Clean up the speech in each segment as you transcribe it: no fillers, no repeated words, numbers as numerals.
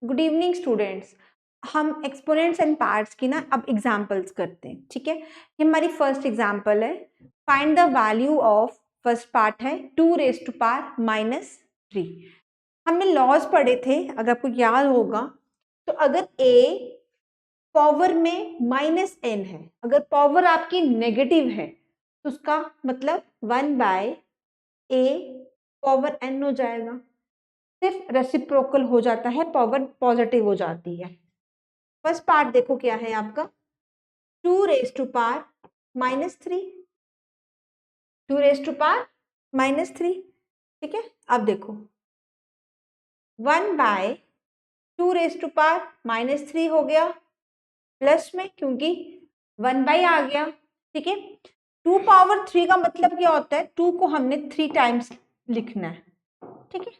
Good evening students. हम exponents and parts की ना अब एग्जांपल्स करते हैं, ठीक है। ये हमारी फर्स्ट एग्जांपल है। Find the value of, first part है 2⁻³ हमने लॉज पढ़े थे, अगर आपको याद होगा तो अगर a पावर में -n है, अगर पावर आपकी नेगेटिव है तो उसका मतलब 1/a पावर n हो जाएगा। सिर्फ रेसिप्रोकल हो जाता है, पावर पॉजिटिव हो जाती है। फर्स्ट पार्ट देखो क्या है आपका 2⁻³ 2⁻³ ठीक है। अब देखो 1/2⁻³ हो गया प्लस में, क्योंकि 1 आ गया, ठीक है। 2 पावर 3 का मतलब क्या होता है, 2 को हमने 3 टाइम्स लिखना है, ठीक है।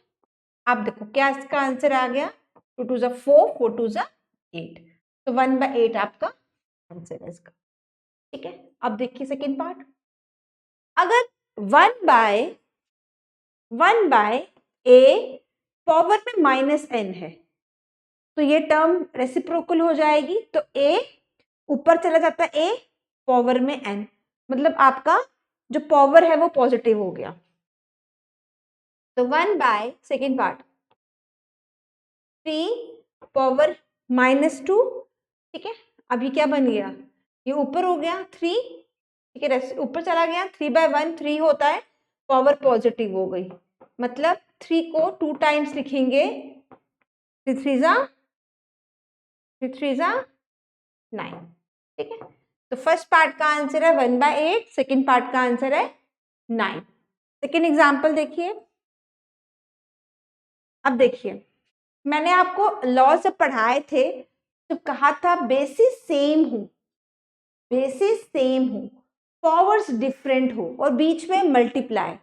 अब देखो क्या इसका आंसर आ गया, 2 2 4, 4 2 8, तो 1/8 आपका आंसर है इसका, ठीक है। अब देखिए सेकेंड पार्ट, अगर 1/a पावर में -n है तो ये टर्म रेसिप्रोकल हो जाएगी, तो a ऊपर चला जाता है, a पावर में n, मतलब आपका जो पावर है वो पॉजिटिव हो गया। तो 1/सेकेंड पार्ट 3 पावर -2, ठीक है। अभी क्या बन गया, ये ऊपर हो गया 3, ठीक है, ऊपर चला गया, 3/1 3 होता है, पावर पॉजिटिव हो गई, मतलब 3 को 2 टाइम्स लिखेंगे, 3 3 9, ठीक है। तो फर्स्ट पार्ट का आंसर है 1/8, सेकेंड पार्ट का आंसर है 9। सेकेंड एग्जाम्पल देखिए। अब देखिए मैंने आपको लॉ जब पढ़ाए थे तो कहा था बेसिस सेम हो, पावर्स डिफरेंट हो और बीच में मल्टीप्लाई।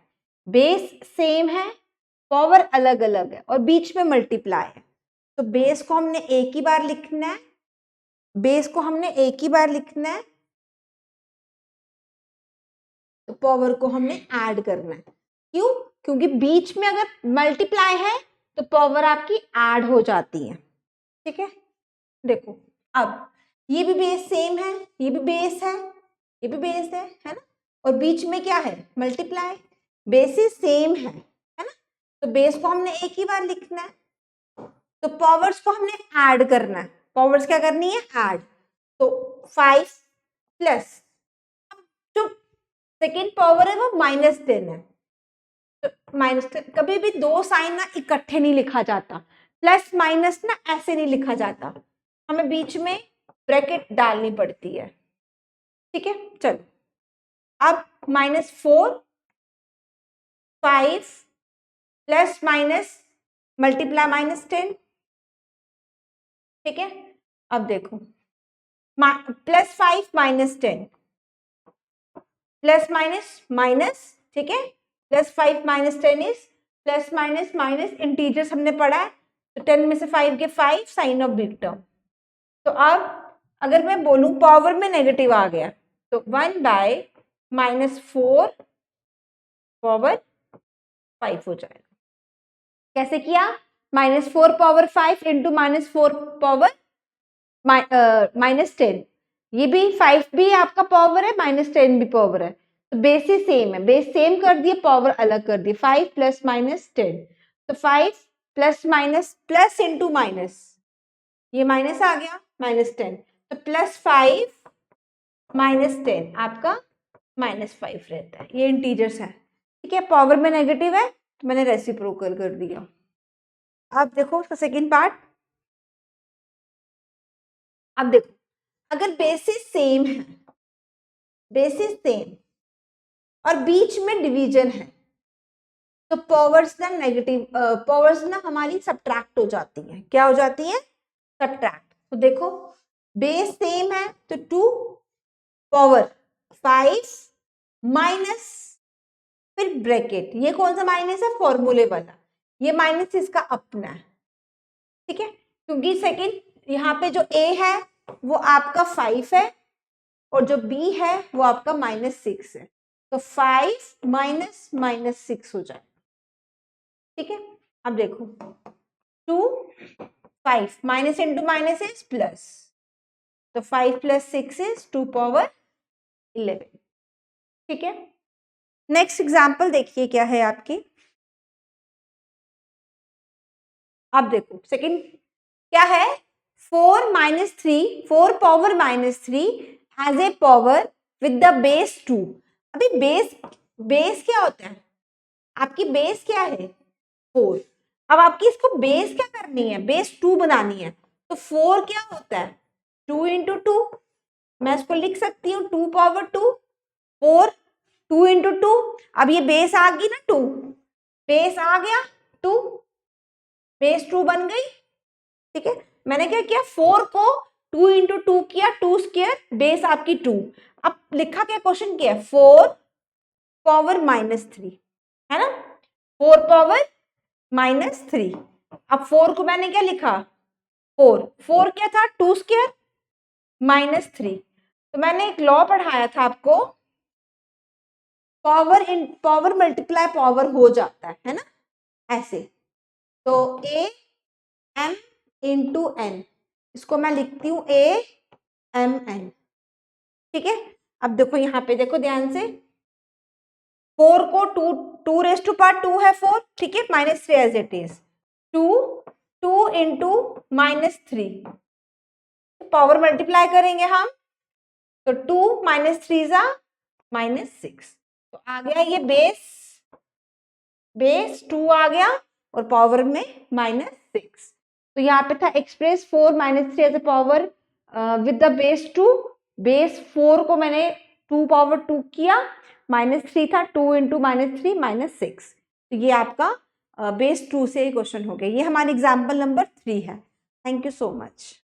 बेस सेम है, पावर अलग अलग है और बीच में मल्टीप्लाई है, तो बेस को हमने एक ही बार लिखना है, तो पावर को हमने ऐड करना है। क्यों? क्योंकि बीच में अगर मल्टीप्लाई है तो पावर आपकी ऐड हो जाती है, ठीक है। देखो अब ये भी बेस सेम है, ये भी बेस है, ये भी बेस है ना, और बीच में क्या है, मल्टीप्लाई। बेसिस सेम है ना, तो बेस को हमने एक ही बार लिखना है, तो पावर्स को हमने ऐड करना है। पावर्स क्या करनी है, ऐड। तो 5 प्लस जो सेकेंड पावर है वो -10 है, तो -10, कभी भी दो साइन ना इकट्ठे नहीं लिखा जाता, प्लस माइनस ना ऐसे नहीं लिखा जाता, हमें बीच में ब्रैकेट डालनी पड़ती है, ठीक है। चलो अब -4 5 प्लस माइनस मल्टीप्लाई -10, ठीक है। अब देखो +5 -10 प्लस माइनस माइनस, ठीक है, +5 -10 is plus minus minus, integers हमने पढ़ा है, तो 10 में से 5 के 5, साइन ऑफ बिग टर्म। तो अब अगर मैं बोलूं पावर में नेगेटिव आ गया तो 1/-4 पावर 5 हो जाएगा। कैसे किया, -4 पावर 5 इंटू -4 पावर -10, ये भी 5 भी आपका पावर है, -10 भी पावर है, तो बेस ही सेम है, बेस सेम कर दिए, पावर अलग कर दिए, 5 + -10, तो 5 plus minus plus into minus, ये माइनस आ गया, -10, तो +5 -10 आपका -5 रहता है, ये इंटीजर्स है, ठीक है। पावर में नेगेटिव है तो मैंने रेसिप्रोकल कर दिया। अब देखो उसका सेकेंड पार्ट, अब देखो अगर बेसिस सेम है, बेसिस सेम और बीच में डिवीजन है, तो पावर्स ना नेगेटिव, पावर्स ना हमारी सब्ट्रैक्ट हो जाती है, क्या हो जाती है, सब्ट्रैक्ट। तो देखो बेस सेम है तो 2 पावर 5 माइनस, फिर ब्रैकेट, ये कौन सा माइनस है, फॉर्मूले वाला, ये माइनस इसका अपना है, ठीक है। क्योंकि सेकेंड यहाँ पे जो a है वो आपका 5 है और जो b है वो आपका -6 है, तो 5 -6 हो जाए, ठीक है। अब देखो 2 5 minus into minus is plus, तो 5 + 6 इज 2 पावर 11। ठीक है, नेक्स्ट एग्जाम्पल देखिए क्या है आपकी। अब देखो सेकंड क्या है, 4 - 3, 4 power -3 has a power with the base 2। अभी बेस क्या होता है, आपकी बेस क्या है 4। अब आपकी इसको बेस क्या करनी है, बेस 2 बनानी है, तो 4 क्या होता है 2 × 2, मैं इसको लिख सकती हूँ 2 पावर 2, 4 2 × 2। अब ये बेस आ गई ना 2, बेस आ गया 2, बेस 2 बन गई। ठीक है, मैंने क्या किया 4 को 2 × 2 किया, 2 स्क्वायर, बेस आपकी 2। अब लिखा क्या क्वेश्चन किया 4 पावर -3 है ना, 4 पावर -3। अब 4 को मैंने क्या लिखा 4 क्या था 2 स्क्वायर -3। तो मैंने एक लॉ पढ़ाया था आपको, पावर मल्टीप्लाई पावर हो जाता है ना, ऐसे। तो AM × n, इसको मैं लिखती हूँ AMN। ठीक है, अब देखो यहाँ पे देखो ध्यान से, 4 को 2 है 4, ठीक है, -3 as it is, 2 × -3 power multiply करेंगे हम, तो 2 - 3 -6, तो आ गया ये बेस 2 आ गया और पावर में -6। तो यहाँ पे था express 4 - 3 as a power with the base 2, base 4 को मैंने 2 पावर 2 किया, -3 था, 2 × -3 -6। तो ये आपका बेस 2 से क्वेश्चन हो गया। ये हमारी एग्जाम्पल नंबर 3 है। Thank you so much.